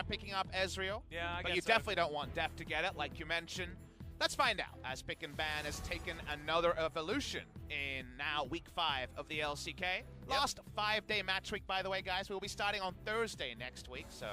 picking up Ezreal. Yeah, I but guess you so. definitely don't want Def to get it, like you mentioned. Let's find out, as Pick and Ban has taken another evolution in now week 5 of the LCK. Last 5-day match week, by the way, guys. We'll be starting on Thursday next week, so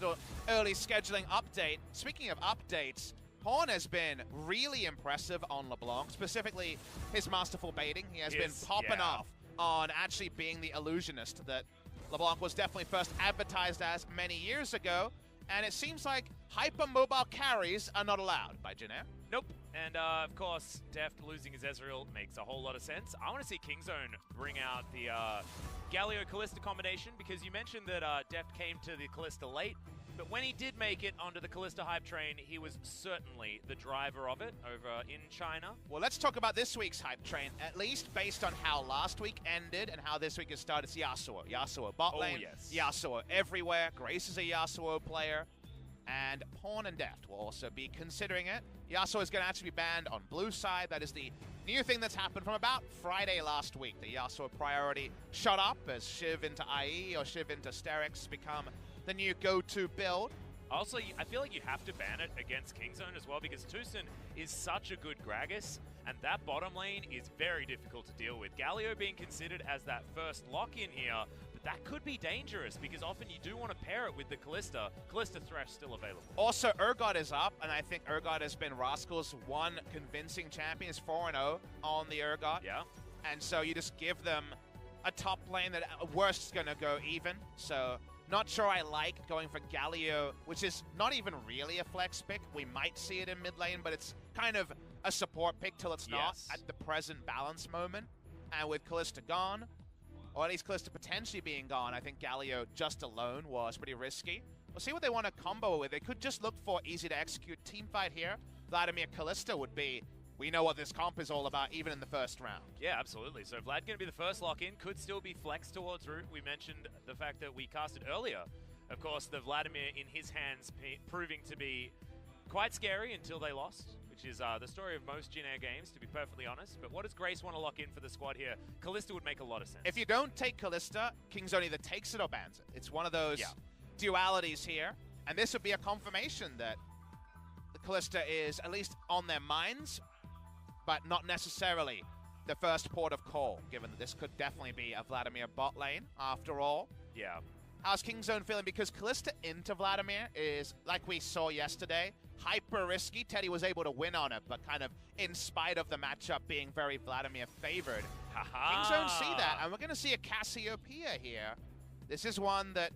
little early scheduling update. Speaking of updates, Pawn has been really impressive on LeBlanc, specifically his masterful baiting. He has been popping off on actually being the illusionist that LeBlanc was definitely first advertised as many years ago, and it seems like hyper-mobile carries are not allowed by Jin. Nope. And of course, Deft losing his Ezreal makes a whole lot of sense. I want to see Kingzone bring out the Galio-Kalista combination, because you mentioned that Deft came to the Kalista late, but when he did make it onto the Kalista hype train, he was certainly the driver of it over in China. Well, let's talk about this week's hype train, at least based on how last week ended and how this week has started. It's Yasuo. Yasuo bot lane, Yasuo everywhere. Grace is a Yasuo player, and Pawn and Deft will also be considering it. Yasuo is going to actually be banned on blue side. That is the new thing that's happened from about Friday last week. The Yasuo priority shot up as Shiv into IE or Shiv into Sterix become the new go-to build. Also, I feel like you have to ban it against Kingzone as well, because Tucson is such a good Gragas, and that bottom lane is very difficult to deal with. Galio being considered as that first lock-in here, but that could be dangerous, because often you do want to pair it with the Kalista. Kalista Thresh still available. Also, Urgot is up, and I think Urgot has been Rascal's one convincing champion. Is 4-0 on the Urgot. Yeah. And so you just give them a top lane that at worst is going to go even. So not sure I like going for Galio, which is not even really a flex pick. We might see it in mid lane, but it's kind of a support pick till it's not at the present balance moment. And with Kalista gone, or at least Kalista potentially being gone, I think Galio just alone was pretty risky. We'll see what they want to combo with. They could just look for easy to execute team fight here. Vladimir Kalista would be, we know what this comp is all about, even in the first round. Yeah, absolutely. So Vlad going to be the first lock-in, could still be flexed towards root. We mentioned the fact that we casted earlier. Of course, the Vladimir in his hands proving to be quite scary until they lost, which is the story of most Jin Air games, to be perfectly honest. But what does Grace want to lock in for the squad here? Kalista would make a lot of sense. If you don't take Kalista, Kingzone either takes it or bans it. It's one of those dualities here, and this would be a confirmation that the Kalista is at least on their minds, but not necessarily the first port of call, given that this could definitely be a Vladimir bot lane, after all. Yeah. How's Kingzone feeling? Because Kalista into Vladimir is, like we saw yesterday, hyper risky. Teddy was able to win on it, but kind of in spite of the matchup being very Vladimir favored. Kingzone see that, and we're going to see a Cassiopeia here. This is one that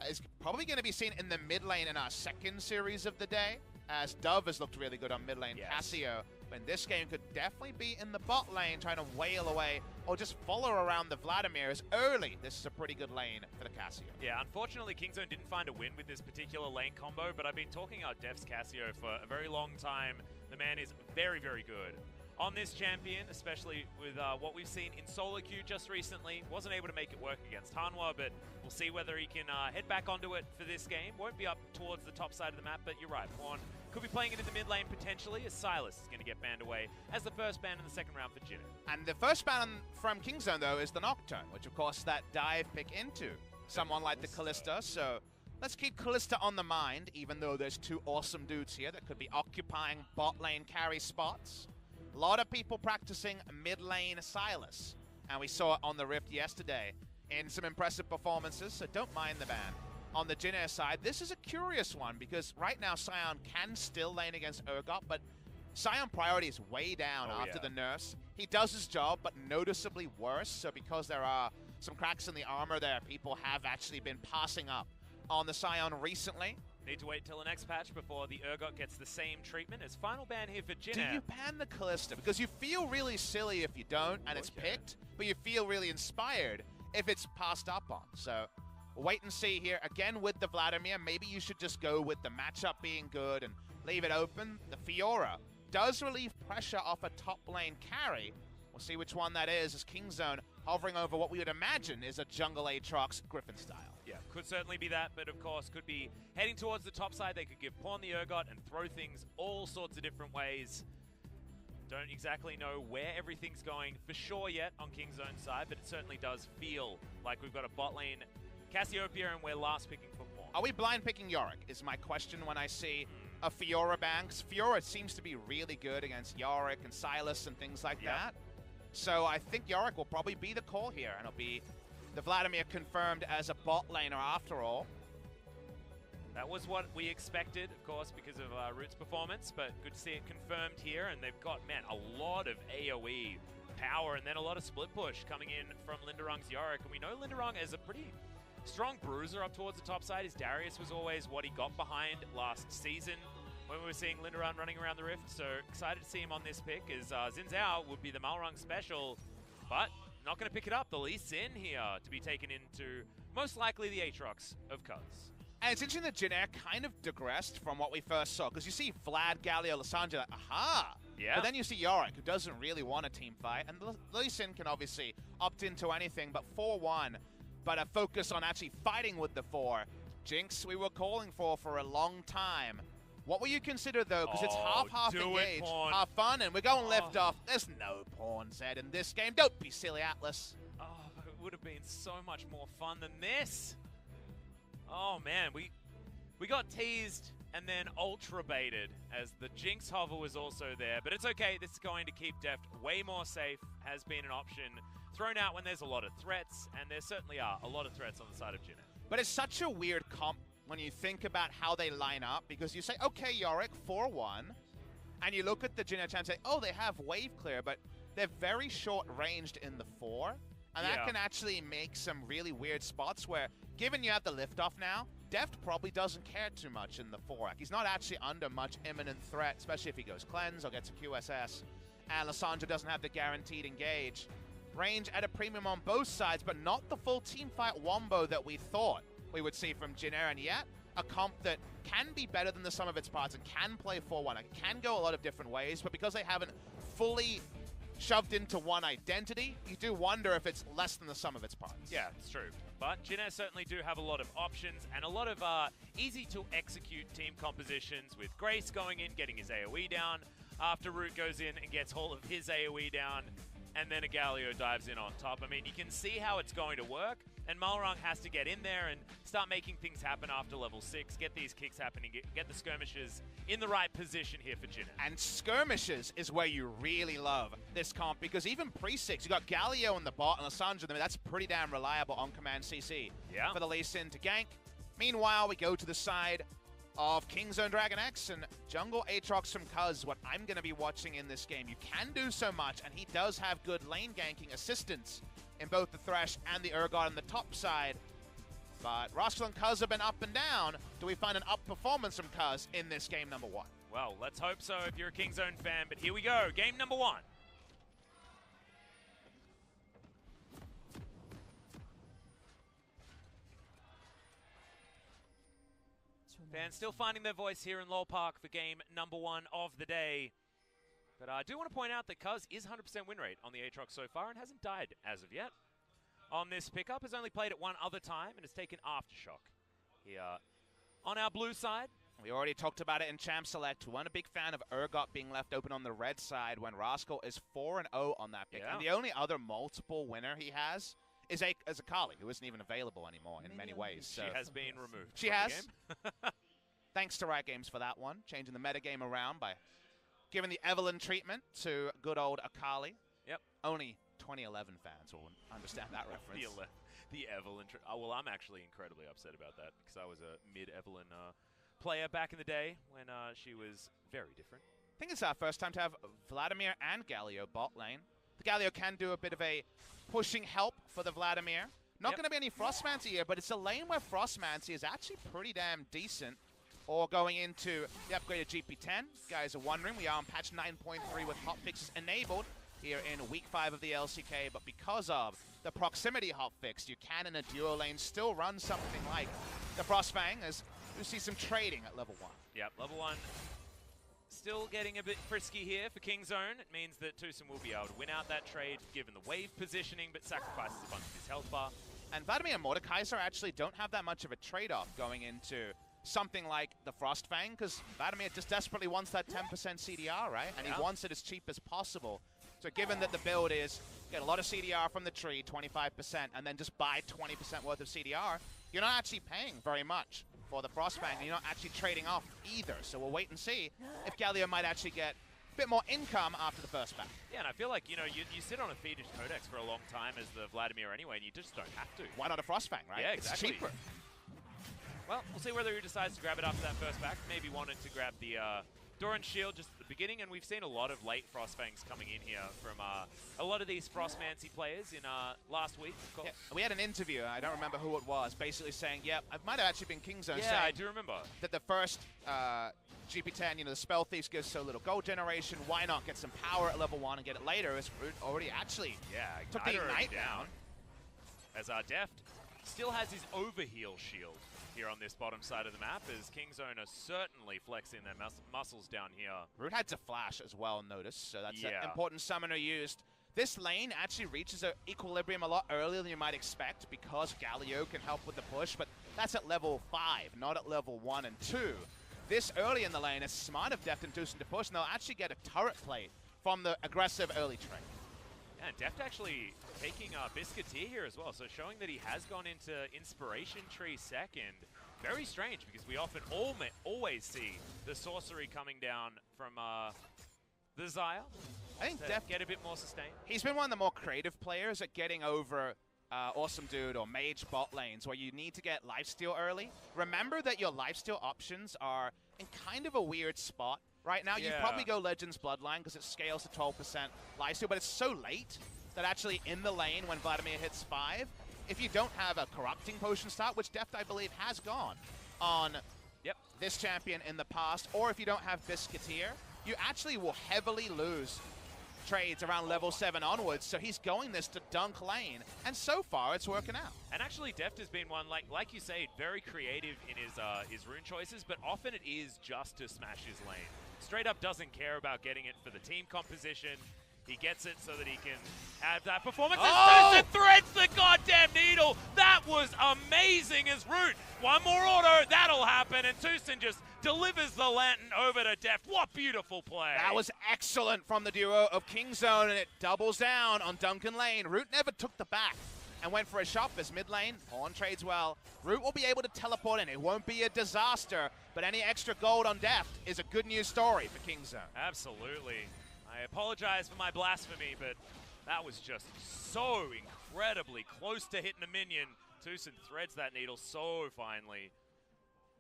is probably going to be seen in the mid lane in our second series of the day, as Dove has looked really good on mid lane. Cassio, but in this game, could definitely be in the bot lane trying to wail away or just follow around the Vladimirs early. This is a pretty good lane for the Cassio. Yeah, unfortunately, Kingzone didn't find a win with this particular lane combo, but I've been talking about Def's Cassio for a very long time. The man is very, very good on this champion, especially with what we've seen in solo queue just recently. Wasn't able to make it work against Hanwha, but we'll see whether he can head back onto it for this game. Won't be up towards the top side of the map, but you're right, Pawn could be playing it in the mid lane potentially, as Silas is going to get banned away as the first ban in the second round for Jin. And the first ban from Kingzone, though, is the Nocturne, which of course that dive pick into someone like the Kalista. So let's keep Kalista on the mind, even though there's two awesome dudes here that could be occupying bot lane carry spots. A lot of people practicing mid lane Silas, and we saw it on the Rift yesterday in some impressive performances, so don't mind the ban. On the Jin Air side, this is a curious one, because right now Sion can still lane against Urgot, but Sion priority is way down after the nerfs. He does his job, but noticeably worse, so because there are some cracks in the armor there, people have actually been passing up on the Sion recently. Need to wait till the next patch before the Urgot gets the same treatment. As final ban here for Jin Air. Do you ban the Kalista? Because you feel really silly if you don't, and it's picked, but you feel really inspired if it's passed up on. So we'll wait and see here. Again with the Vladimir, maybe you should just go with the matchup being good and leave it open. The Fiora does relieve pressure off a top lane carry. We'll see which one that is, as Kingzone hovering over what we would imagine is a jungle Aatrox Griffin style. Yeah, could certainly be that, but of course could be heading towards the top side. They could give Pawn the Urgot and throw things all sorts of different ways. Don't exactly know where everything's going for sure yet on Kingzone's side, but it certainly does feel like we've got a bot lane Cassiopeia and we're last picking for Pawn. Are we blind picking Yorick is my question when I see a Fiora Banks. Fiora seems to be really good against Yorick and Silas and things like that. So I think Yorick will probably be the call here, and it'll be the Vladimir confirmed as a bot laner after all. That was what we expected, of course, because of Root's performance, but good to see it confirmed here, and they've got, man, a lot of AoE power, and then a lot of split push coming in from Linderung's Yorick, and we know Linderung is a pretty strong bruiser up towards the top side. His Darius was always what he got behind last season when we were seeing Linderung running around the Rift, so excited to see him on this pick, as Xin Zhao would be the Malrung special, but not going to pick it up. The Lee Sin here to be taken into most likely the Aatrox of Cuz. And it's interesting that Jin kind of digressed from what we first saw, because you see Vlad, Galio, Lissandra, like, aha! Yeah. But then you see Yorick, who doesn't really want a team fight, and Lee Sin can obviously opt into anything, but 4-1, but a focus on actually fighting with the 4. Jinx, we were calling for a long time. What will you consider, though? Because it's half engaged, half fun, and we're going lift off. There's no pawn set in this game. Don't be silly, Atlas. Oh, but it would have been so much more fun than this. Oh man, we got teased and then ultra baited as the Jinx hover was also there, but it's okay. This is going to keep Deft way more safe. Has been an option thrown out when there's a lot of threats, and there certainly are a lot of threats on the side of Jin. But it's such a weird comp when you think about how they line up, because you say, okay, Yorick, 4-1, and you look at the Jin and say, oh, they have wave clear, but they're very short-ranged in the 4, and that can actually make some really weird spots where, given you have the liftoff now, Deft probably doesn't care too much in the 4. He's not actually under much imminent threat, especially if he goes cleanse or gets a QSS, and Lissandra doesn't have the guaranteed engage. Range at a premium on both sides, but not the full teamfight wombo that we thought we would see from Jin, and yet a comp that can be better than the sum of its parts and can play 4-1. It can go a lot of different ways, but because they haven't fully shoved into one identity, you do wonder if it's less than the sum of its parts. Yeah, it's true. But Jin certainly do have a lot of options and a lot of easy-to-execute team compositions, with Grace going in, getting his AoE down, after Root goes in and gets all of his AoE down, and then a Galio dives in on top. I mean, you can see how it's going to work, and Malrung has to get in there and start making things happen after level 6, get these kicks happening, get the skirmishes in the right position here for Jin. And skirmishes is where you really love this comp, because even pre-6, you got Galio in the bot and Lissandra, I mean, that's pretty damn reliable on command CC for the Lee Sin to gank. Meanwhile, we go to the side of Kingzone DragonX and Jungle Aatrox from Cuz, what I'm going to be watching in this game. You can do so much, and he does have good lane ganking assistance in both the Thresh and the Urgot on the top side. But Rascal and Cuz have been up and down. Do we find an up performance from Cuz in this game number 1? Well, let's hope so if you're a Kingzone fan, but here we go. Game number 1. Fans still finding their voice here in Lowell Park for game number 1 of the day. But I do want to point out that Cuz is 100% win rate on the Aatrox so far and hasn't died as of yet. On this pickup, has only played it one other time and has taken Aftershock here on our blue side. We already talked about it in Champ Select. We weren't a big fan of Urgot being left open on the red side when Rascal is 4-0 on that pick. And the only other multiple winner he has is Akali, who isn't even available anymore in many ways. So she has been removed. She has. Thanks to Riot Games for that one, changing the metagame around by giving the Evelyn treatment to good old Akali. Yep. Only 2011 fans will understand that reference. The Evelyn. Well, I'm actually incredibly upset about that because I was a mid-Evelyn player back in the day when she was very different. I think it's our first time to have Vladimir and Galio bot lane. The Galio can do a bit of a pushing help for the Vladimir. Not going to be any Frostmancy here, but it's a lane where Frostmancy is actually pretty damn decent. Or going into the upgraded GP10. Guys are wondering, we are on patch 9.3 with hotfixes enabled here in week 5 of the LCK, but because of the proximity hotfix, you can in a duo lane still run something like the Frostfang, as you see some trading at level 1. Yep, level 1 still getting a bit frisky here for Kingzone. It means that Tusum will be able to win out that trade given the wave positioning, but sacrifices a bunch of his health bar. And Vladimir and Mordekaiser actually don't have that much of a trade-off going into something like the Frostfang, because Vladimir just desperately wants that 10% CDR, right? And he wants it as cheap as possible. So given that the build is get a lot of CDR from the tree, 25%, and then just buy 20% worth of CDR, you're not actually paying very much for the Frostfang, and you're not actually trading off either. So we'll wait and see if Galio might actually get a bit more income after the first back. Yeah, and I feel like, you sit on a feedage codex for a long time as the Vladimir anyway, and you just don't have to. Why not a Frostfang, right? Yeah, exactly. It's cheaper. Well, we'll see whether he decides to grab it after that first back. Maybe wanted to grab the Doran Shield just at the beginning, and we've seen a lot of late Frostfangs coming in here from a lot of these Frostmancy players in last week, of course. Yeah, we had an interview, I don't remember who it was, basically saying, it might have actually been Kingzone saying I do remember. That the first GP10, the Spell Thieves gives so little gold generation, why not get some power at level 1 and get it later, as Root already actually took the Ignite down. As Deft still has his overheal shield here on this bottom side of the map, as Kingzone are certainly flexing their muscles down here. Root had to flash as well, notice, so that's an important summoner used. This lane actually reaches an equilibrium a lot earlier than you might expect because Galio can help with the push, but that's at level 5, not at level 1 and 2. This early in the lane, it's smart of Deft and Tucson to push, and they'll actually get a turret play from the aggressive early trade. Yeah, and Deft actually taking Biscuiteer here as well, so showing that he has gone into Inspiration Tree second. Very strange, because we often always see the sorcery coming down from the Xayah. I think Deft get a bit more sustained. He's been one of the more creative players at getting over Awesome Dude or Mage bot lanes where you need to get lifesteal early. Remember that your lifesteal options are in kind of a weird spot right now. You probably go Legends Bloodline because it scales to 12% lifesteal, but it's so late that actually in the lane when Vladimir hits 5, if you don't have a Corrupting Potion start, which Deft, I believe, has gone on this champion in the past, or if you don't have Biscuiteer, you actually will heavily lose trades around level 7 onwards, so he's going this to dunk lane, and so far it's working out. And actually Deft has been one, like you say, very creative in his rune choices, but often it is just to smash his lane. Straight up doesn't care about getting it for the team composition. He gets it so that he can have that performance. Oh! And threads the goddamn needle. That was amazing as Root. One more auto, that'll happen, and Tucson just delivers the lantern over to Deft. What beautiful play. That was excellent from the duo of Kingzone, and it doubles down on Duncan Lane. Root never took the back and went for a shot as mid lane. Pawn trades well. Root will be able to teleport in. It won't be a disaster, but any extra gold on Deft is a good news story for Kingzone. Absolutely. I apologize for my blasphemy, but that was just so incredibly close to hitting a minion. Tucson threads that needle so finely.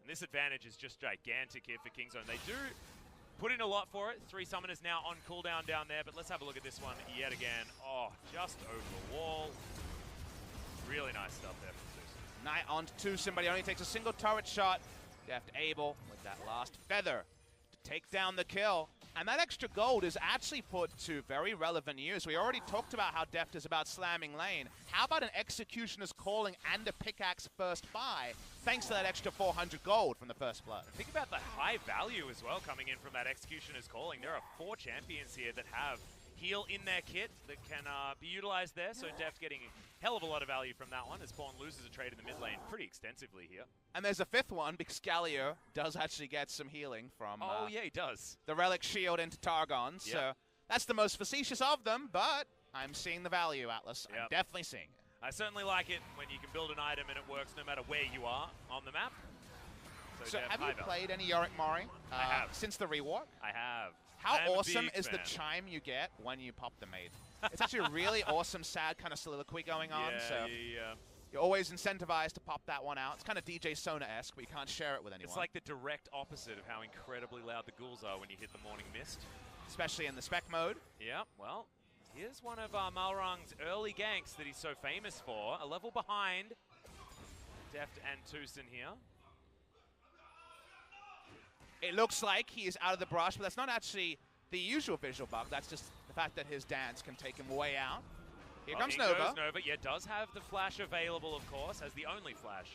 And this advantage is just gigantic here for Kingzone. They do put in a lot for it. 3 summoners now on cooldown down there, but let's have a look at this one yet again. Oh, just over the wall. Really nice stuff there from Tucson. Knight onto Tucson, but he only takes a single turret shot. Deft able, with that last feather, to take down the kill. And that extra gold is actually put to very relevant use. We already talked about how Deft is about slamming lane. How about an Executioner's Calling and a Pickaxe first buy, thanks to that extra 400 gold from the first blood? Think about the high value as well coming in from that Executioner's Calling. There are 4 champions here that have heal in their kit that can be utilized there, so Deft getting a hell of a lot of value from that one, as Pawn loses a trade in the mid lane pretty extensively here. And there's a 5th one, because Galio does actually get some healing from he does. the Relic Shield into Targon, so that's the most facetious of them, but I'm seeing the value, Atlas. I'm definitely seeing it. I certainly like it when you can build an item and it works no matter where you are on the map. So have you played any Yorick Mori I have. since the rework? I have. How awesome is the chime you get when you pop the maid? It's actually a really awesome, sad kind of soliloquy going on. You're always incentivized to pop that one out. It's kind of DJ Sona-esque, but you can't share it with anyone. It's like the direct opposite of how incredibly loud the ghouls are when you hit the Morning Mist. Especially in the spec mode. Yeah, well, here's one of Malrang's early ganks that he's so famous for. A level behind Deft and Tucson here. It looks like he is out of the brush, but that's not actually the usual visual bug. That's just the fact that his dance can take him way out. Here comes Nova. Goes Nova. Yeah, does have the flash available, of course, as the only flash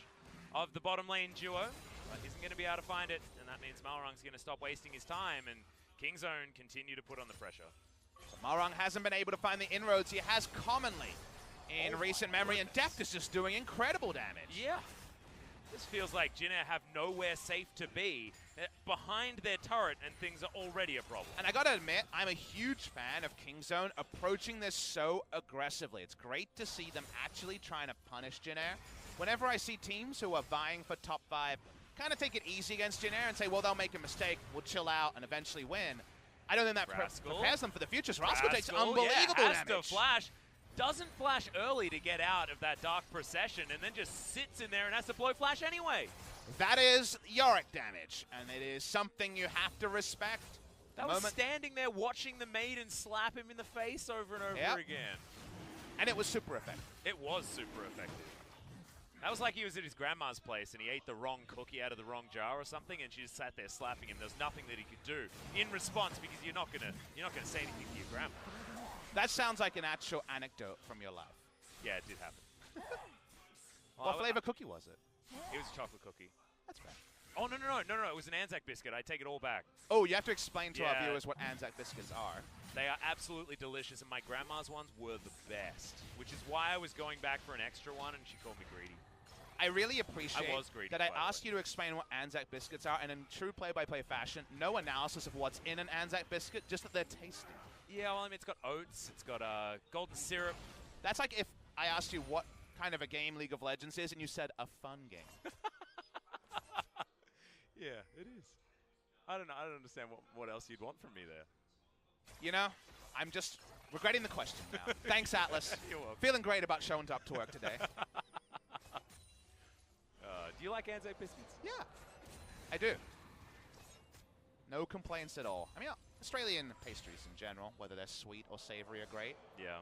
of the bottom lane duo. But isn't going to be able to find it, and that means Malrang's going to stop wasting his time, and Kingzone continue to put on the pressure. So Malrang hasn't been able to find the inroads he has commonly in recent memory, and Deft is just doing incredible damage. Yeah. This feels like Jin Air have nowhere safe to be. They're behind their turret, and things are already a problem. And I gotta admit, I'm a huge fan of Kingzone approaching this so aggressively. It's great to see them actually trying to punish Jin Air. Whenever I see teams who are vying for top 5, kind of take it easy against Jin Air and say, well, they'll make a mistake, we'll chill out and eventually win. I don't think that prepares them for the future. So Rascal takes unbelievable has damage. To flash. Doesn't flash early to get out of that Dark Procession, and then just sits in there and has to blow flash anyway. That is Yorick damage, and it is something you have to respect. That was standing there watching the Maiden slap him in the face over and over again. And it was super effective. It was super effective. That was like he was at his grandma's place and he ate the wrong cookie out of the wrong jar or something, and she just sat there slapping him. There's nothing that he could do in response because you're not gonna say anything to your grandma. That sounds like an actual anecdote from your life. Yeah, it did happen. What flavor cookie was it? It was a chocolate cookie. That's fair. Oh, no, it was an Anzac biscuit. I take it all back. Oh, you have to explain to our viewers what Anzac biscuits are. They are absolutely delicious, and my grandma's ones were the best, which is why I was going back for an extra one, and she called me greedy. I really appreciate that I asked you to explain what Anzac biscuits are, and in true play-by-play fashion, no analysis of what's in an Anzac biscuit, just that they're tasty. Yeah, well, I mean, it's got oats, it's got golden syrup. That's like if I asked you what kind of a game League of Legends is, and you said a fun game. Yeah, it is. I don't know. I don't understand what else you'd want from me there. You know, I'm just regretting the question now. Thanks, Atlas. You're welcome. Feeling great about showing up to work today. Do you like Anzac biscuits? Yeah, I do. No complaints at all. I mean, Australian pastries in general, whether they're sweet or savory, are great. Yeah.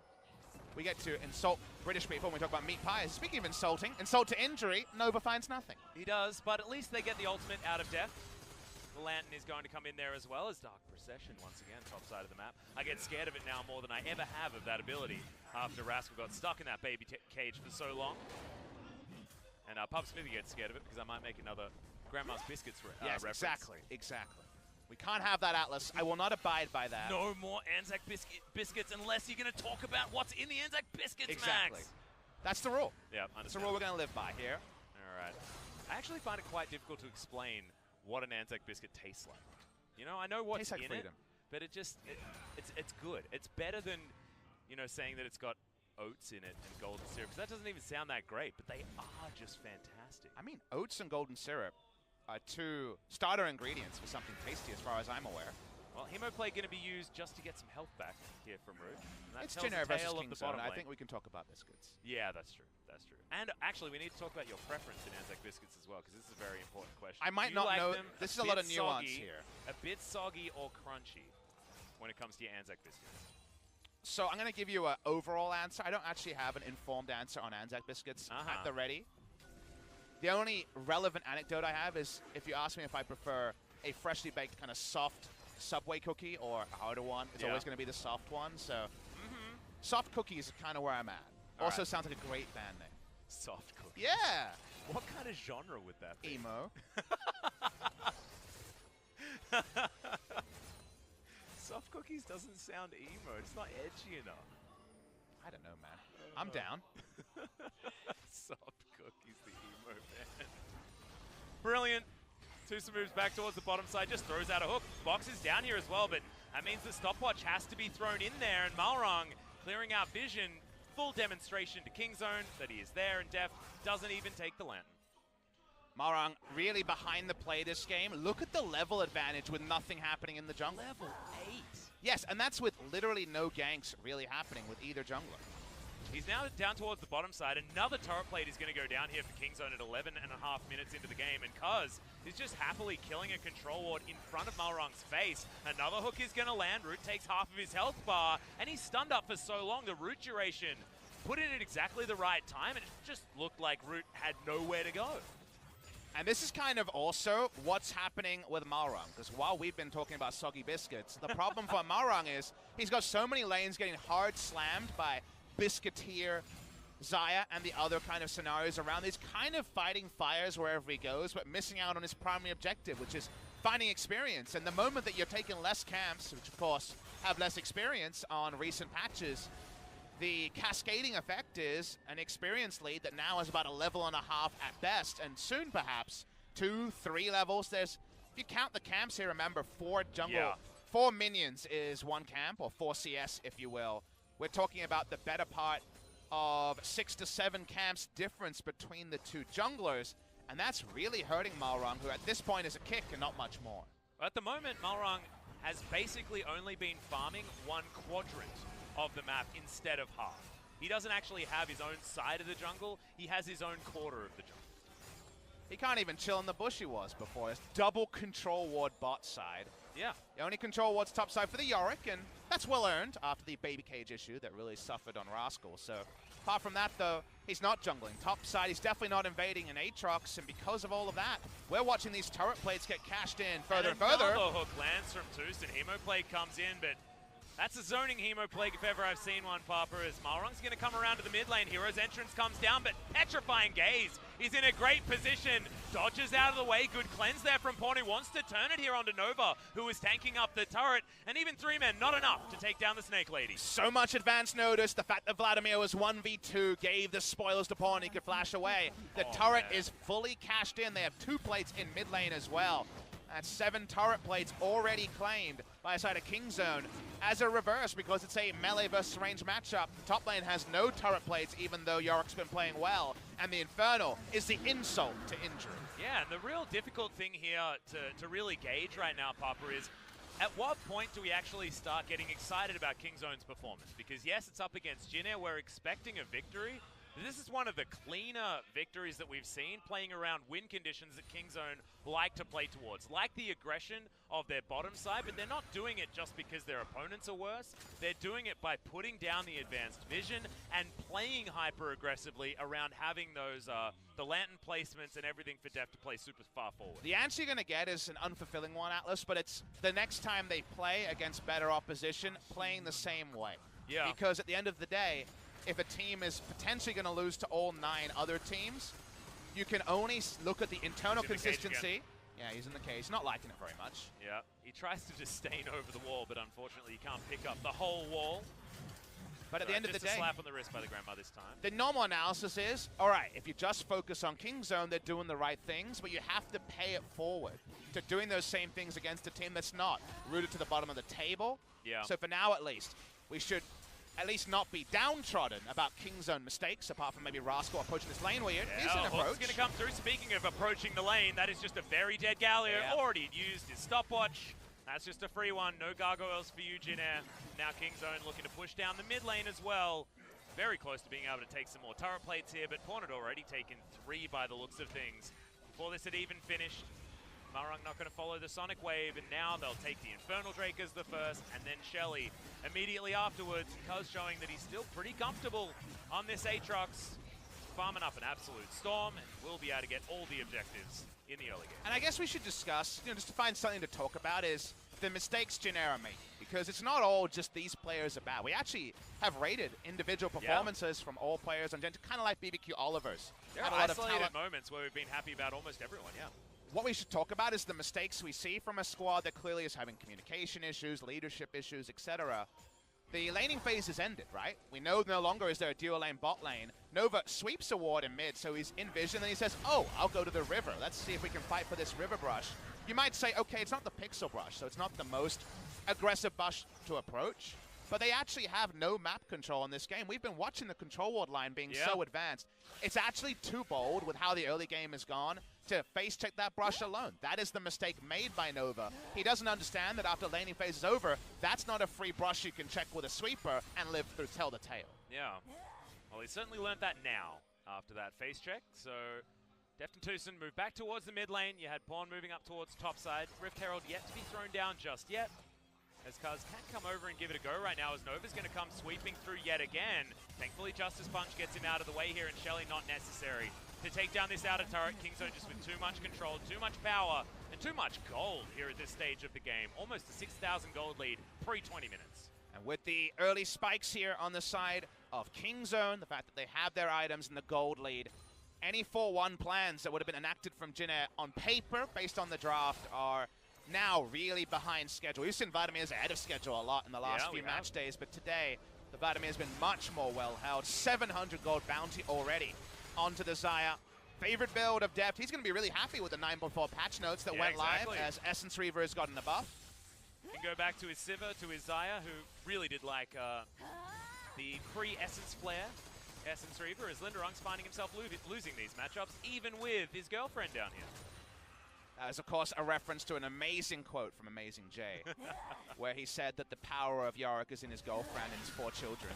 We get to insult British people when we talk about meat pies. Speaking of insulting, insult to injury, Nova finds nothing. He does, but at least they get the ultimate out of death. The Lantern is going to come in there as well as Dark Procession once again, top side of the map. I get scared of it now more than I ever have of that ability after Rascal got stuck in that baby cage for so long. And Pub Smithy gets scared of it because I might make another Grandma's Biscuits yes, reference. Exactly. We can't have that, Atlas. I will not abide by that. No more Anzac biscuits unless you're going to talk about what's in the Anzac biscuits, exactly. Max. That's the rule. Yeah, that's the rule we're going to live by here. All right. I actually find it quite difficult to explain what an Anzac biscuit tastes like. You know, I know what's tastes like in freedom. it, but it's good. It's better than, you know, saying that it's got oats in it and golden syrup, because that doesn't even sound that great, but they are just fantastic. I mean, oats and golden syrup are two starter ingredients for something tasty as far as I'm aware. Well, Hemoplay going to be used just to get some health back here from Root. It's Jin Air versus Kingzone. I think we can talk about biscuits. Yeah, that's true. That's true. And actually, we need to talk about your preference in Anzac biscuits as well, because this is a very important question. I might not know. This is a lot of nuance here. A bit soggy or crunchy when it comes to your Anzac biscuits? So I'm going to give you an overall answer. I don't actually have an informed answer on Anzac biscuits at the ready. The only relevant anecdote I have is if you ask me if I prefer a freshly baked kind of soft Subway cookie or a harder one, it's always going to be the soft one. So soft cookie is kind of where I'm at. Also sounds like a great band name. Soft cookie. Yeah. What kind of genre would that be? Emo. Soft cookies doesn't sound emo. It's not edgy enough. I don't know, man. I'm down. Soft cookies, the emo man. Brilliant. Tusa moves back towards the bottom side, just throws out a hook. Box is down here as well, but that means the stopwatch has to be thrown in there, and Malrang clearing out vision. Full demonstration to Kingzone that he is there, and Def doesn't even take the lantern. Malrang really behind the play this game. Look at the level advantage with nothing happening in the jungle. Level 8. Yes, and that's with literally no ganks really happening with either jungler. He's now down towards the bottom side. Another turret plate is going to go down here for Kingzone at 11.5 minutes into the game, and Cuz is just happily killing a control ward in front of Malrang's face. Another hook is going to land. Root takes half of his health bar, and he's stunned up for so long. The Root duration put it at exactly the right time, and it just looked like Root had nowhere to go. And this is kind of also what's happening with Malrang, because while we've been talking about soggy biscuits, the problem for Malrang is he's got so many lanes getting hard slammed by Biscuiteer, Xayah, and the other kind of scenarios around. He's kind of fighting fires wherever he goes, but missing out on his primary objective, which is finding experience. And the moment that you're taking less camps, which of course have less experience on recent patches, the cascading effect is an experience lead that now is about a level and a half at best, and soon perhaps 2-3 levels. There's, if you count the camps here, remember 4 jungle, 4 minions is 1 camp, or 4 CS if you will. We're talking about the better part of 6 to 7 camps difference between the two junglers, And that's really hurting Malrung, who at this point is a kick and not much more. At the moment, Malrung has basically only been farming one quadrant of the map instead of half. He doesn't actually have his own side of the jungle, he has his own quarter of the jungle. He can't even chill in the bush he was before. It's double control ward bot side. Yeah. The only control ward's top side for the Yorick, and that's well earned after the baby cage issue that really suffered on Rascal. So apart from that, though, he's not jungling. Top side, he's definitely not invading in Aatrox, and because of all of that, we're watching these turret plates get cashed in further and further. Another hook lands from Toast, and Hemoplague comes in, but that's a zoning Hemoplague if ever I've seen one, Papa, as Malrung's going to come around to the mid lane. Hero's entrance comes down, but Petrifying Gaze is in a great position. Dodges out of the way. Good cleanse there from Pawn, who wants to turn it here onto Nova, who is tanking up the turret. And even 3 men, not enough to take down the Snake Lady. So much advance notice. The fact that Vladimir was 1v2 gave the spoilers to Pawn. He could flash away. The turret is fully cashed in. They have 2 plates in mid lane as well. That's 7 turret plates already claimed by the side of Kingzone. As a reverse, because it's a melee versus range matchup, top lane has no turret plates, even though Yorick's been playing well. And the Infernal is the insult to injury. Yeah, and the real difficult thing here to really gauge right now, Papa, is at what point do we actually start getting excited about Kingzone's performance? Because yes, it's up against Jin Air. We're expecting a victory. This is one of the cleaner victories that we've seen, playing around win conditions that Kingzone like to play towards. Like the aggression of their bottom side, but they're not doing it just because their opponents are worse. They're doing it by putting down the advanced vision and playing hyper-aggressively around having those the lantern placements and everything for Deft to play super far forward. The answer you're going to get is an unfulfilling one, Atlas, but it's the next time they play against better opposition, playing the same way. Yeah. Because at the end of the day, if a team is potentially going to lose to all 9 other teams, you can only look at the internal consistency. Yeah, he's in the cage. He's not liking it very much. Yeah, he tries to just stain over the wall, but unfortunately you can't pick up the whole wall. But at the end of the day, just a slap on the wrist by the grandma this time. The normal analysis is, all right, if you just focus on Kingzone, they're doing the right things, but you have to pay it forward to doing those same things against a team that's not rooted to the bottom of the table. Yeah. So for now, at least, we should at least not be downtrodden about Kingzone mistakes, apart from maybe Rascal approaching this lane where he's an approach. Going to come through. Speaking of approaching the lane, that is just a very dead Galio. Yeah. Already used his stopwatch. That's just a free one. No gargoyles for you, Jin Air. Now Kingzone looking to push down the mid lane as well. Very close to being able to take some more turret plates here, but Pawn had already taken 3 by the looks of things. Before this had even finished, Malrung not going to follow the Sonic Wave, and now they'll take the Infernal Drake as the first, and then Shelly immediately afterwards. Cuz showing that he's still pretty comfortable on this Aatrox, farming up an absolute storm, and will be able to get all the objectives in the early game. And I guess we should discuss, just to find something to talk about, is the mistakes Jin Air make. Because it's not all just these players are bad. We actually have rated individual performances from all players on Gen, kind of like BBQ Olivers. There are isolated moments where we've been happy about almost everyone, yeah. What we should talk about is the mistakes we see from a squad that clearly is having communication issues, leadership issues, etc. The laning phase is ended, right? We know no longer is there a dual lane bot lane. Nova sweeps a ward in mid, so he's in vision, and he says, oh, I'll go to the river. Let's see if we can fight for this river brush. You might say, okay, it's not the pixel brush, so it's not the most aggressive brush to approach, but they actually have no map control in this game. We've been watching the control ward line being so advanced. It's actually too bold with how the early game has gone to face check that brush alone. That is the mistake made by Nova. He doesn't understand that after laning phase is over, that's not a free brush you can check with a sweeper and live through tell the tale. Yeah. Well, he certainly learned that now after that face check. So Deft and Tucson move back towards the mid lane. You had Pawn moving up towards top side. Rift Herald yet to be thrown down just yet, as Cuz can't come over and give it a go right now, as Nova's going to come sweeping through yet again. Thankfully, Justice Punch gets him out of the way here, and Shelly not necessary to take down this outer turret. Kingzone just with too much control, too much power, and too much gold here at this stage of the game. Almost a 6,000 gold lead pre-20 minutes. And with the early spikes here on the side of Kingzone, the fact that they have their items in the gold lead, any 4-1 plans that would have been enacted from Jin Air on paper based on the draft are now really behind schedule. We've seen Vladimir's ahead of schedule a lot in the last few match days, but today the Vladimir's been much more well held. 700 gold bounty already onto the Xayah. Favorite build of Deft. He's going to be really happy with the 9.4 patch notes that went live as Essence Reaver has gotten a buff. You can go back to his Sivir, to his Xayah, who really did like the pre-Essence Flare Essence Reaver as Linderung's finding himself losing these matchups, even with his girlfriend down here. As, of course, a reference to an amazing quote from Amazing Jay, where he said that the power of Yorick is in his girlfriend and his 4 children.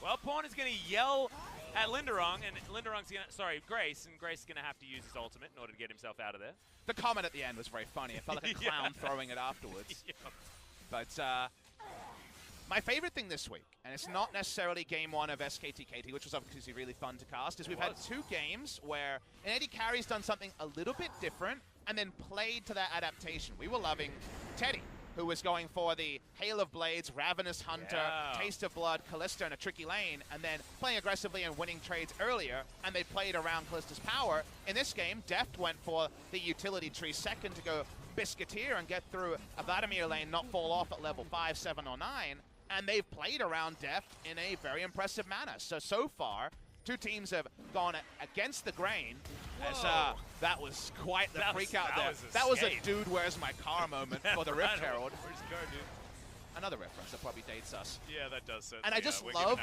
Well, Pawn is going to yell at Linderung, and Linderung's going to, sorry, Grace, and Grace is going to have to use his ultimate in order to get himself out of there. The comment at the end was very funny. It felt like a clown throwing it afterwards. Yeah. But my favorite thing this week, and it's not necessarily game 1 of SKTKT, which was obviously really fun to cast, is we've had 2 games where an Eddie Carey's done something a little bit different and then played to that adaptation. We were loving Teddy, who was going for the Hail of Blades, Ravenous Hunter, Taste of Blood, Kalista in a tricky lane, and then playing aggressively and winning trades earlier, and they played around Kalista's power. In this game, Deft went for the utility tree second to go Biscuiteer and get through a Vladimir lane, not fall off at level 5, 7, or 9, and they've played around Deft in a very impressive manner. So far, 2 teams have gone against the grain. As, that was quite the freak out there. That was a dude, where's my car moment for the Rift Herald. Where's the car, dude? Another reference that probably dates us. Yeah, that does certainly. And I just love,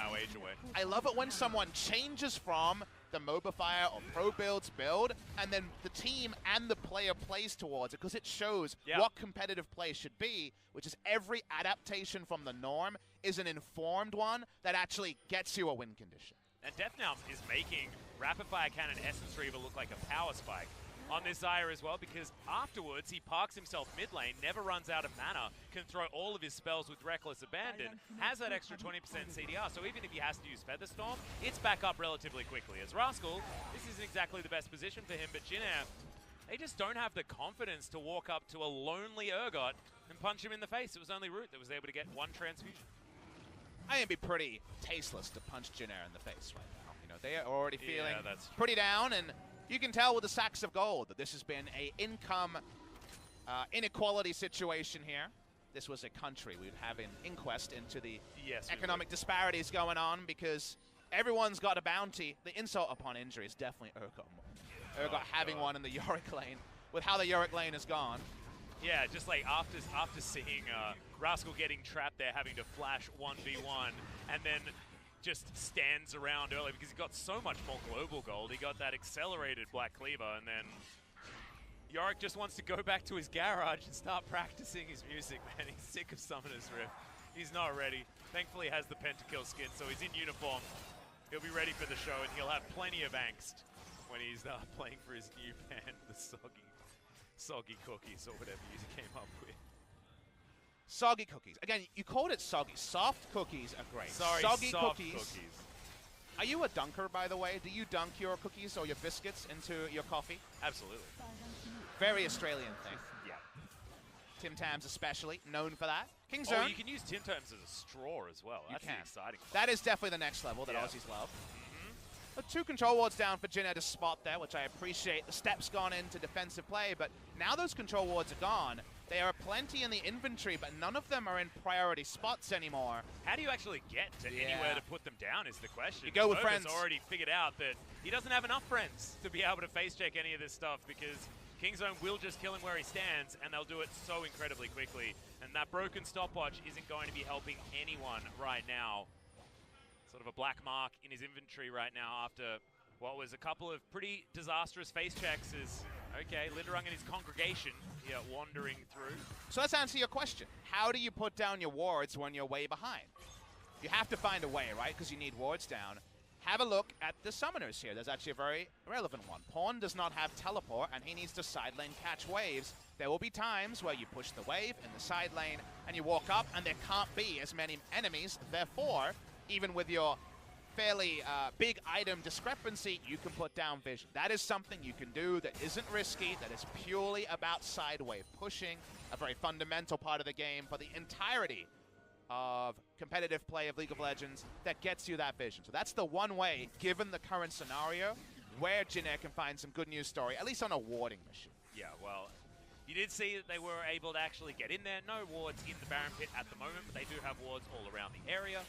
I love it when someone changes from the Mobifier or Pro Builds build, and then the team and the player plays towards it, because it shows what competitive play should be, which is every adaptation from the norm is an informed one that actually gets you a win condition. And Deft now is making Rapid Fire Cannon Essence Reaver look like a power spike on this Xayah as well, because afterwards he parks himself mid lane, never runs out of mana, can throw all of his spells with Reckless Abandon, has that extra 20% CDR, so even if he has to use Featherstorm, it's back up relatively quickly. As Rascal, this isn't exactly the best position for him, but Jin Air, they just don't have the confidence to walk up to a lonely Urgot and punch him in the face. It was only Root that was able to get 1 transfusion. I think it'd be pretty tasteless to punch Jin Air in the face right now. You know, they are already feeling that's pretty down, and you can tell with the sacks of gold that this has been a income inequality situation here. This was a country we would have an inquest into the economic disparities going on, because everyone's got a bounty. The insult upon injury is definitely Urgot. Urgot having one in the Yorick lane, with how the Yorick lane has gone. Yeah, just like after seeing Rascal getting trapped there, having to flash 1v1, and then just stands around early because he got so much more global gold. He got that accelerated Black Cleaver, and then Yorick just wants to go back to his garage and start practicing his music, man. He's sick of Summoner's Rift. He's not ready. Thankfully, he has the Pentakill skin, so he's in uniform. He'll be ready for the show, and he'll have plenty of angst when he's playing for his new band, the Soggy Cookies, or whatever you came up with. Soggy cookies. Again, you called it soggy. Soft cookies are great. Sorry, soggy soft cookies. Are you a dunker, by the way? Do you dunk your cookies or your biscuits into your coffee? Absolutely. Very Australian thing. Yeah. Tim Tams especially, known for that. King's Oh, Zone. you can use Tim Tams as a straw as well. That's the exciting part. That is definitely the next level that Aussies love. 2 control wards down for Jin Air to spot there, which I appreciate. The steps gone into defensive play, but now those control wards are gone. There are plenty in the inventory, but none of them are in priority spots anymore. How do you actually get to anywhere to put them down is the question. You go with friends. Already figured out that he doesn't have enough friends to be able to face check any of this stuff, because Kingzone will just kill him where he stands, and they'll do it so incredibly quickly. And that broken stopwatch isn't going to be helping anyone right now. Sort of a black mark in his inventory right now after what was a couple of pretty disastrous face checks. Is okay, Linderung and his congregation here wandering through. So let's answer your question. How do you put down your wards when you're way behind? You have to find a way, right? Because you need wards down. Have a look at the summoners here. There's actually a very relevant one. Pawn does not have teleport, and he needs to side lane catch waves. There will be times where you push the wave in the side lane, and you walk up, and there can't be as many enemies. Therefore, even with your fairly big item discrepancy, you can put down vision. That is something you can do that isn't risky, that is purely about side wave pushing, a very fundamental part of the game for the entirety of competitive play of League of Legends that gets you that vision. So that's the one way, given the current scenario, where Jin Air can find some good news story, at least on a warding mission. Yeah, well, you did see that they were able to actually get in there. No wards in the Baron Pit at the moment, but they do have wards all around the area.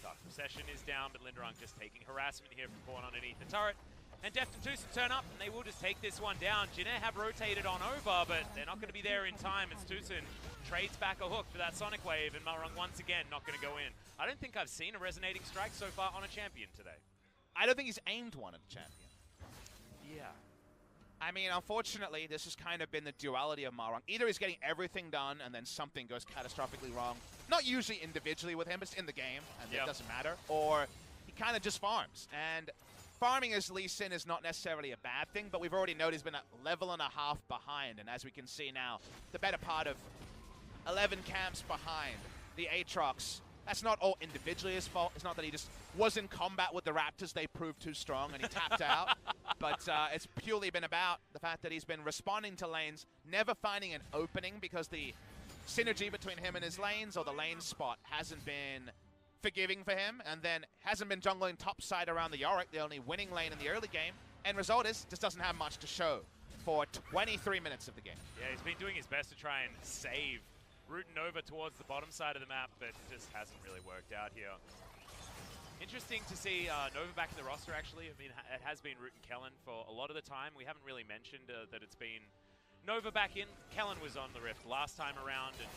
Dark Procession is down, but Linderung just taking harassment here from Pawn underneath the turret. And Deft and Tucson turn up, and they will just take this one down. Jin have rotated on over, but they're not going to be there in time as Tucson trades back a hook for that Sonic Wave, and Malrung once again not going to go in. I don't think I've seen a resonating strike so far on a champion today. I don't think he's aimed one at the champion. Yeah. I mean, unfortunately, this has kind of been the duality of Malrung. Either he's getting everything done and then something goes catastrophically wrong. Not usually individually with him, but it's in the game, and it doesn't matter. Or he kind of just farms. And farming as Lee Sin is not necessarily a bad thing, but we've already noticed he's been a level and a half behind. And as we can see now, the better part of 11 camps behind the Aatrox. That's not all individually his fault. It's not that he just was in combat with the Raptors. They proved too strong and he tapped out. But it's purely been about the fact that he's been responding to lanes, never finding an opening because the synergy between him and his lanes or the lane spot hasn't been forgiving for him, and then hasn't been jungling topside around the Yorick, the only winning lane in the early game. End result is, just doesn't have much to show for 23 minutes of the game. Yeah, he's been doing his best to try and save Root and Nova towards the bottom side of the map, but just hasn't really worked out here. Interesting to see Nova back in the roster, actually. I mean, it has been Root and Kellen for a lot of the time. We haven't really mentioned that it's been Nova back in. Kellen was on the Rift last time around, and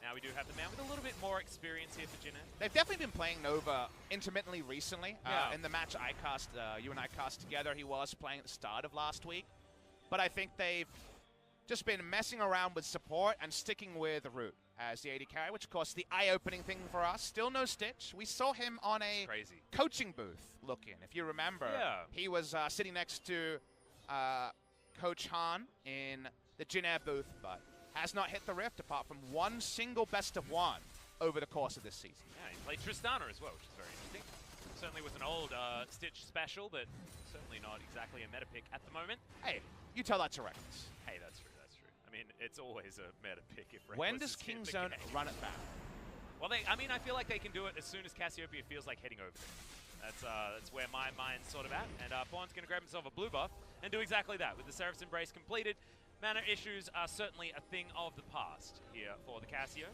now we do have the man with a little bit more experience here for Jin. They've definitely been playing Nova intermittently recently. In the match you and I cast together, he was playing at the start of last week. But I think they've just been messing around with support and sticking with Root as the AD carry, which of course the eye-opening thing for us. Still no Stitch. We saw him on a coaching booth look-in, if you remember. Yeah. He was sitting next to Coach Han in the Jin Air booth, but has not hit the Rift apart from one single best of one over the course of this season. Yeah, he played Tristana as well, which is very interesting. Certainly with an old Stitch special, but certainly not exactly a meta pick at the moment. Hey, you tell that to Reckless. Hey, that's true, that's true. I mean, it's always a meta pick if Reckless When does is King in the Zone game. run it back? Well, I mean, I feel like they can do it as soon as Cassiopeia feels like heading over there. That's where my mind's sort of at. And Pawn's going to grab himself a blue buff and do exactly that. With the Seraph's Embrace completed, mana issues are certainly a thing of the past here for the Cassio.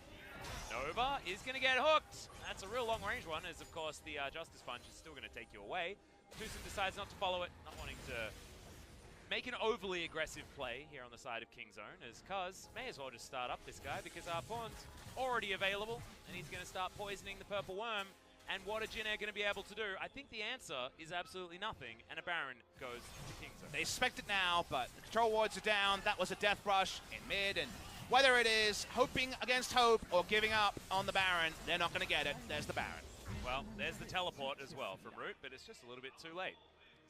Nova is going to get hooked. That's a real long-range one, as of course the Justice Punch is still going to take you away. Tucson decides not to follow it, not wanting to make an overly aggressive play here on the side of King Zone, as Cuz may as well just start up this guy because our Pawn's already available, and he's going to start poisoning the Purple Worm. And what are Jin going to be able to do? I think the answer is absolutely nothing, and a Baron goes to King Zone. They expect it now, but the control wards are down. That was a death rush in mid, and whether it is hoping against hope or giving up on the Baron, they're not going to get it. There's the Baron. Well, there's the teleport as well from Root, but it's just a little bit too late.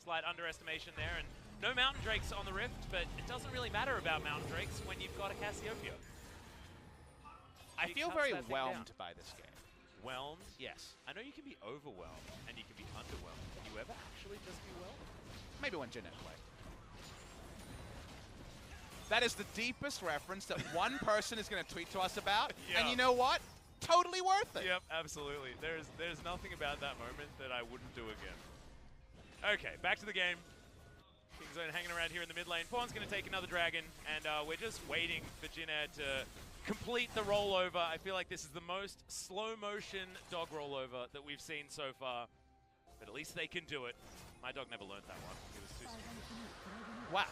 Slight underestimation there, and no Mountain Drakes on the Rift, but it doesn't really matter about Mountain Drakes when you've got a Cassiopeia. I feel very whelmed by this game. Whelmed? Yes. I know you can be overwhelmed, and you can be underwhelmed. Can you ever actually just be whelmed? Maybe when Jin played. That is the deepest reference that one person is going to tweet to us about, and you know what? Totally worth it. Yep, absolutely. There's nothing about that moment that I wouldn't do again. Okay, back to the game. King Zone hanging around here in the mid lane. Pawn's going to take another dragon, and we're just waiting for Jin to complete the rollover. I feel like this is the most slow-motion dog rollover that we've seen so far, but at least they can do it. My dog never learned that one. He was too strong. Wow.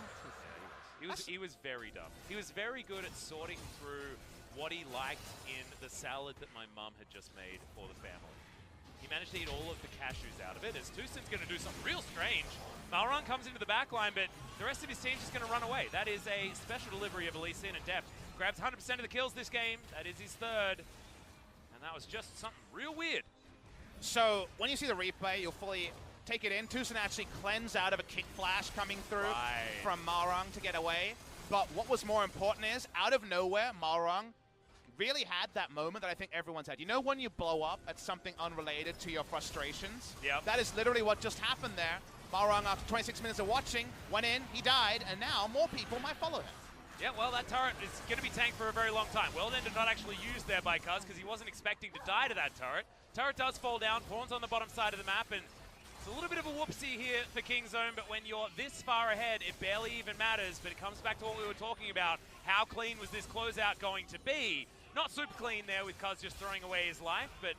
Yeah, he was very dumb. He was very good at sorting through what he liked in the salad that my mum had just made for the family. He managed to eat all of the cashews out of it, as Tucson's going to do something real strange. Malrung comes into the backline, but the rest of his team's just going to run away. That is a special delivery of Elise and Deft. Grabs 100% of the kills this game. That is his third. And that was just something real weird. So, when you see the replay, you'll fully take it in. Tucson actually cleansed out of a kick flash coming through from Malrung to get away. But what was more important is, out of nowhere, Malrung really had that moment that I think everyone's had. You know when you blow up at something unrelated to your frustrations? Yep. That is literally what just happened there. Malrung, after 26 minutes of watching, went in, he died, and now more people might follow him. Yeah, well, that turret is going to be tanked for a very long time. Well, ended not actually used there by Cuz because he wasn't expecting to die to that turret. Turret does fall down. Pawn's on the bottom side of the map, and it's a little bit of a whoopsie here for King Zone, but when you're this far ahead, it barely even matters. But it comes back to what we were talking about. How clean was this closeout going to be? Not super clean there with Cuz just throwing away his life, but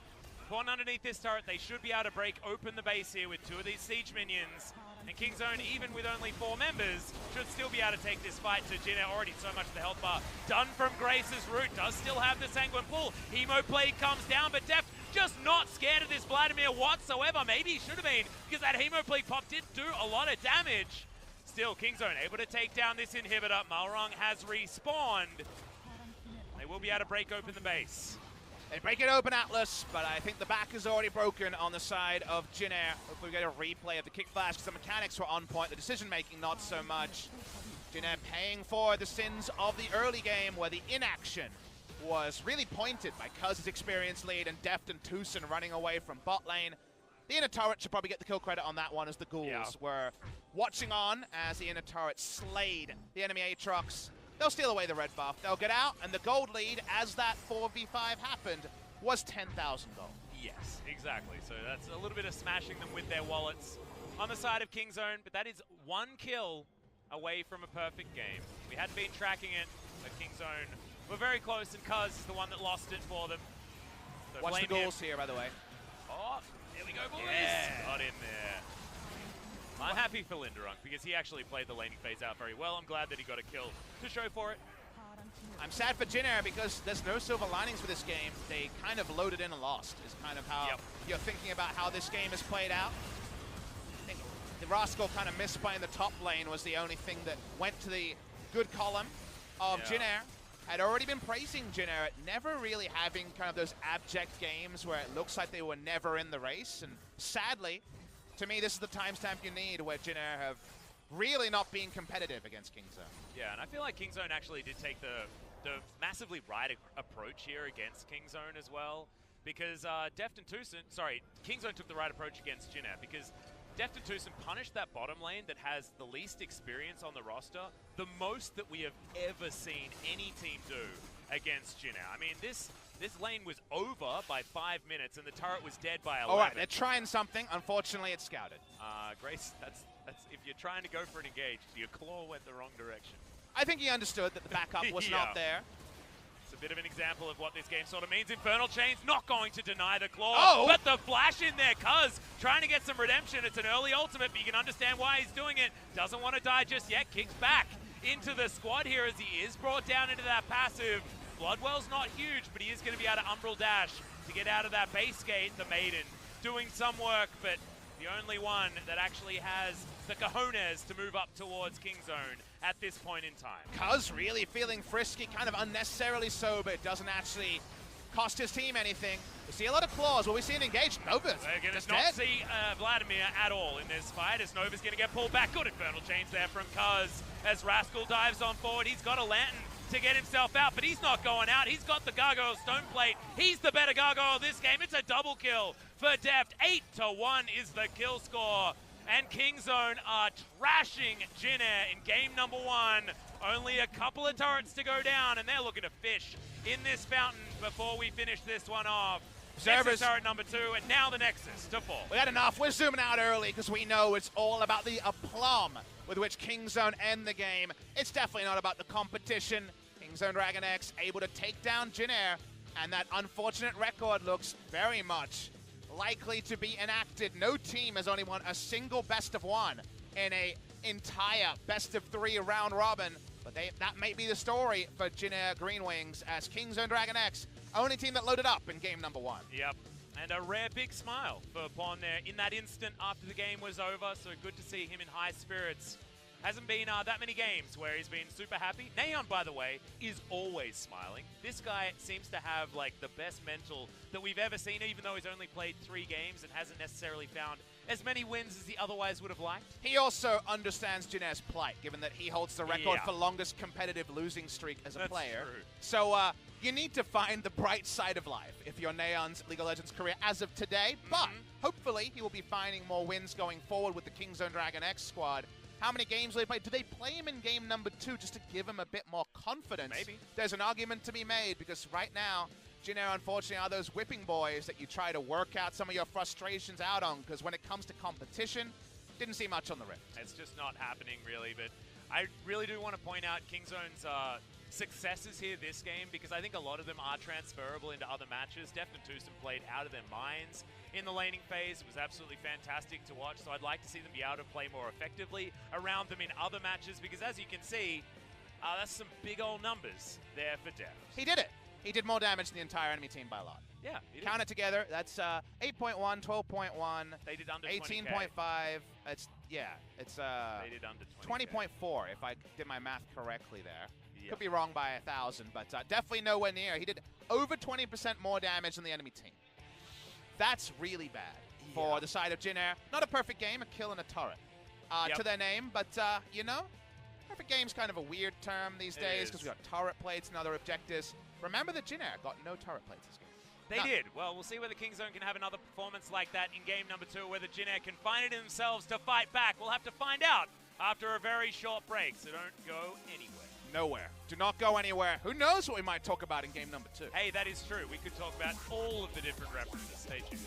Pawn underneath this turret, they should be able to break open the base here with two of these siege minions. And Kingzone, even with only 4 members, should still be able to take this fight to Jin. Already so much of the health bar done from Grace's root. Does still have the Sanguine pull. Hemoplague comes down, but Deft just not scared of this Vladimir whatsoever. Maybe he should have been, because that Hemoplague pop did do a lot of damage. Still, Kingzone able to take down this inhibitor. Malrung has respawned. They will be able to break open the base. They break it open, Atlas, but I think the back is already broken on the side of Jin Air. Hopefully we get a replay of the kick flash, because the mechanics were on point, the decision-making not so much. Jin Air paying for the sins of the early game, where the inaction was really pointed by Cuz's experienced lead and Deft and Tucson running away from bot lane. The inner turret should probably get the kill credit on that one, as the Ghouls were watching on as the inner turret slayed the enemy Aatrox. They'll steal away the red buff, they'll get out, and the gold lead, as that 4v5 happened, was 10,000 gold. Yes, exactly. So that's a little bit of smashing them with their wallets on the side of Kingzone, but that is 1 kill away from a perfect game. We hadn't been tracking it, but Kingzone were very close, and Cuz is the one that lost it for them. So watch the Ghouls here, by the way. Oh, there we go, boys. Yeah. Got in there. I'm happy for Linderung, because he actually played the laning phase out very well. I'm glad that he got a kill to show for it. I'm sad for Jin Air, because there's no silver linings for this game. They kind of loaded in and lost, is kind of how you're thinking about how this game is played out. I think the Rascal kind of missed playing the top lane was the only thing that went to the good column of Jin Air. Had already been praising Jin Air at never really having kind of those abject games where it looks like they were never in the race. And sadly, to me, this is the timestamp you need where Jin Air have really not been competitive against Kingzone. Yeah, and I feel like Kingzone actually did take the massively right approach here against Kingzone as well, because Deft and Tucson, sorry, Kingzone took the right approach against Jin Air, because Deft and Tucson punished that bottom lane that has the least experience on the roster, the most that we have ever seen any team do against Jin Air. I mean, this lane was over by 5 minutes, and the turret was dead by 11. All right, they're trying something. Unfortunately, it's scouted. Grace, that's if you're trying to go for an engage, your claw went the wrong direction. I think he understood that the backup was not there. It's a bit of an example of what this game sort of means. Infernal Chain's not going to deny the claw, but the flash in there, Cuz trying to get some redemption. It's an early ultimate, but you can understand why he's doing it. Doesn't want to die just yet. Kicks back into the squad here as he is brought down into that passive. Bloodwell's not huge, but he is going to be able to Umbral Dash to get out of that base gate. The Maiden doing some work, but the only one that actually has the cojones to move up towards Kingzone at this point in time. Cuz really feeling frisky, kind of unnecessarily so, but it doesn't actually cost his team anything. We see a lot of claws. Will we see an engaged? Nova's We're going just to not dead. see Vladimir at all in this fight, as Nova's going to get pulled back. Good Infernal Chains there from Cuz as Rascal dives on forward. He's got a lantern to get himself out, but he's not going out. He's got the Gargoyle Stone Plate. He's the better Gargoyle of this game. It's a double kill for Deft. 8-1 is the kill score. And Kingzone are trashing Jin Air in game number 1. Only a couple of turrets to go down, and they're looking to fish in this fountain before we finish this one off. Nexus turret number 2, and now the Nexus to fall. We had enough. We're zooming out early because we know it's all about the aplomb with which Kingzone end the game. It's definitely not about the competition. Kingzone DragonX able to take down Jin Air, and that unfortunate record looks very much likely to be enacted. No team has only won a single best of 1 in a entire best of 3 round robin, but that may be the story for Jin Air Green Wings, as Kingzone DragonX, only team that loaded up in game number 1. Yep, and a rare big smile for Pon there in that instant after the game was over, so good to see him in high spirits. Hasn't been that many games where he's been super happy. Neon, by the way, is always smiling. This guy seems to have like the best mental that we've ever seen, even though he's only played 3 games and hasn't necessarily found as many wins as he otherwise would have liked. He also understands Jin Air's plight, given that he holds the record for longest competitive losing streak as a player. True. So you need to find the bright side of life if you're Neon's League of Legends career as of today, but hopefully he will be finding more wins going forward with the Kingzone DragonX squad. How many games will they play? Do they play him in game number 2 just to give him a bit more confidence? Maybe. There's an argument to be made, because right now, Jin Air, unfortunately, are those whipping boys that you try to work out some of your frustrations out on, because when it comes to competition, didn't see much on the Rift. It's just not happening, really, but I really do want to point out Kingzone's successes here this game, because I think a lot of them are transferable into other matches. Deft and Twosome played out of their minds in the laning phase. It was absolutely fantastic to watch, so I'd like to see them be able to play more effectively around them in other matches, because as you can see, that's some big old numbers there for Deft. He did it. He did more damage than the entire enemy team by a lot. Yeah, he did. Count it together. That's 8.1, 12.1. They did under 18.5. It's They did under 20.4 if I did my math correctly there. Yep. Could be wrong by 1,000, but definitely nowhere near. He did over 20% more damage than the enemy team. That's really bad for the side of Jin Air. Not a perfect game, a kill and a turret to their name, but you know, perfect game's kind of a weird term these days because we got turret plates and other objectives. Remember that Jin Air got no turret plates this game. They did. Well, we'll see whether Kingzone can have another performance like that in game number 2, whether Jin Air can find it in themselves to fight back. We'll have to find out after a very short break, so don't go anywhere. Nowhere. Do not go anywhere. Who knows what we might talk about in game number 2? Hey, that is true. We could talk about all of the different references. Stay tuned.